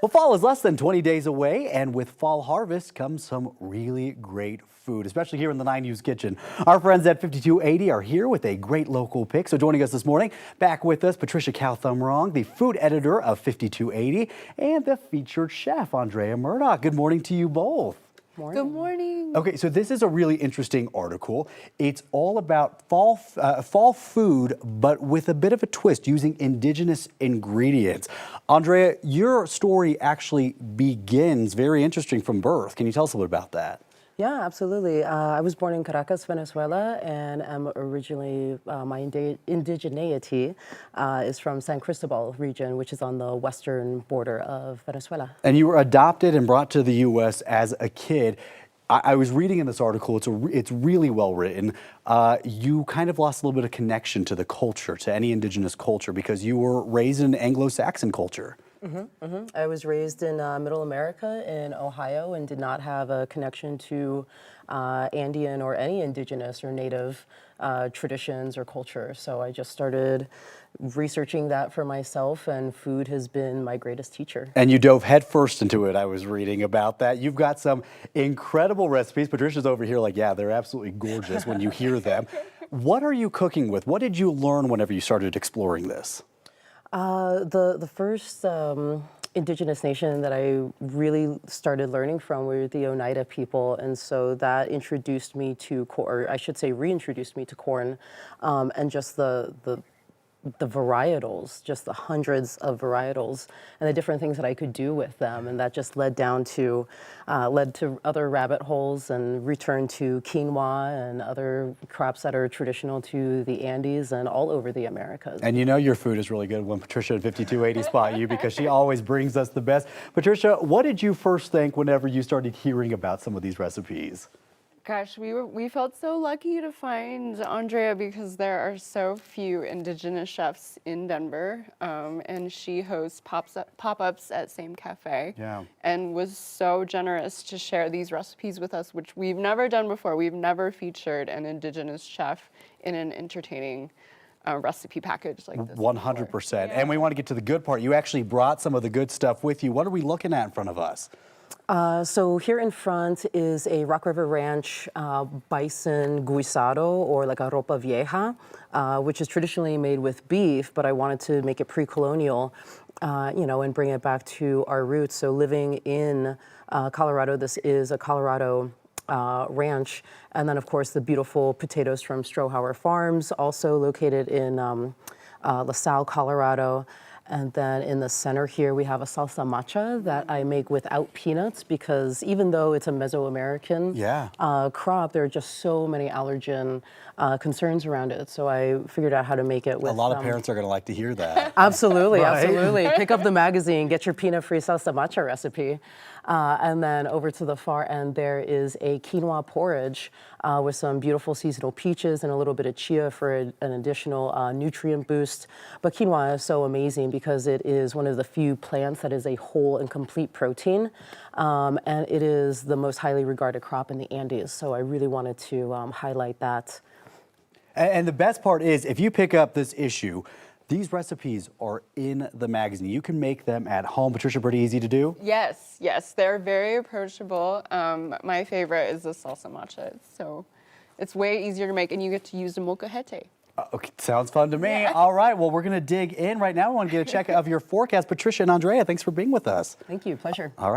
Well, fall is less than 20 days away, and with fall harvest comes some really great food, especially here in the 9 News Kitchen. Our friends at 5280 are here with a great local pick. So joining us this morning, back with us, Patricia Cow-Thumrong, the food editor of 5280, and the featured chef, Andrea Murdoch. Good morning to you both. Morning. Good morning. Okay, so this is a really interesting article. It's all about fall food, but with a bit of a twist, using indigenous ingredients. Andrea, your story actually begins very interesting from birth. Can you tell us a little bit about that? Yeah, absolutely. I was born in Caracas, Venezuela, and am originally, my indigeneity is from San Cristobal region, which is on the western border of Venezuela. And you were adopted and brought to the U.S. as a kid. I was reading in this article, it's really well written. You kind of lost a little bit of connection to the culture, to any indigenous culture, because you were raised in Anglo-Saxon culture. I was raised in Middle America in Ohio and did not have a connection to Andean or any indigenous or native traditions or culture. So I just started researching that for myself, and food has been my greatest teacher. And you dove headfirst into it. I was reading about that. You've got some incredible recipes. Patricia's over here like, yeah, they're absolutely gorgeous when you hear them. What are you cooking with? What did you learn whenever you started exploring this? The first indigenous nation that I really started learning from were the Oneida people, and so that introduced me to, or I should say reintroduced me to corn, and just the varietals, just the hundreds of varietals and the different things that I could do with them. And that just led to other rabbit holes and returned to quinoa and other crops that are traditional to the Andes and all over the Americas. And you know your food is really good when Patricia at 5280 spot you, because she always brings us the best. Patricia, what did you first think whenever you started hearing about some of these recipes? Gosh, we felt so lucky to find Andrea because there are so few indigenous chefs in Denver, and she hosts pop-ups at Same Cafe, and was so generous to share these recipes with us, which we've never done before. We've never featured an indigenous chef in an entertaining recipe package like this. 100%. Yeah. And we want to get to the good part. You actually brought some of the good stuff with you. What are we looking at in front of us? So here in front is a Rock River Ranch bison guisado, or like a ropa vieja, which is traditionally made with beef, but I wanted to make it pre-colonial, and bring it back to our roots. So living in Colorado, this is a Colorado ranch. And then, of course, the beautiful potatoes from Strohauer Farms, also located in LaSalle, Colorado. And then in the center here, we have a salsa macha that I make without peanuts, because even though it's a Mesoamerican crop, there are just so many allergen concerns around it. So I figured out how to make it with... A lot of parents are going to like to hear that. Absolutely, right? Absolutely. Pick up the magazine, get your peanut-free salsa macha recipe. And then over to the far end, there is a quinoa porridge with some beautiful seasonal peaches and a little bit of chia for an additional nutrient boost. But quinoa is so amazing because it is one of the few plants that is a whole and complete protein. And it is the most highly regarded crop in the Andes. So I really wanted to highlight that. And the best part is, if you pick up this issue, these recipes are in the magazine. You can make them at home. Patricia, pretty easy to do? Yes, they're very approachable. My favorite is the salsa matcha. So it's way easier to make, and you get to use the molcajete. Okay, sounds fun to me. Yeah. All right, well, we're going to dig in right now. We want to get a check of your forecast. Patricia and Andrea, thanks for being with us. Thank you, pleasure. All right.